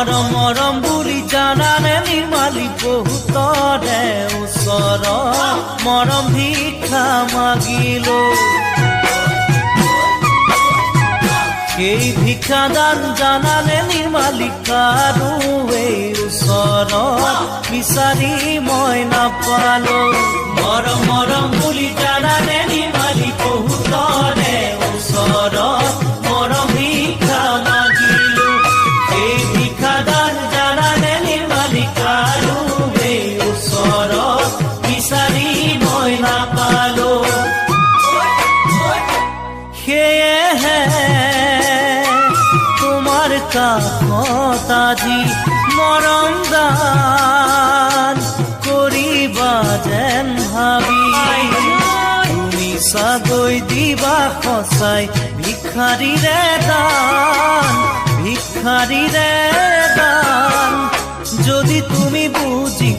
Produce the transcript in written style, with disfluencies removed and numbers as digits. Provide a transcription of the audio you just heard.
মৰম মৰম বুলি জানানে নিৰ্মালি বহুতৰে ওচৰত মৰম ভিক্ষা মাগিলো সেই ভিক্ষাদান জানানে নিৰ্মালি কাৰোৱে ওচৰত বিচাৰি মই নাপালো মৰম মৰম বুলি জানানে নিৰ্মালি বহুতৰে ওচৰত মৰম ভিক্ষা মাগিলো সেই ভিক্ষাদান জানানে নিৰ্মালি কাৰোৱে ওচৰত বিচাৰি মই নাপালো সেয়েহে তোমাৰ কাষত আজি মৰম দান কৰিবা যেন ভাবি তুমি চাগৈ দিবা সঁচাই ভিক্ষাৰীৰে দান যদি তুমি বুজি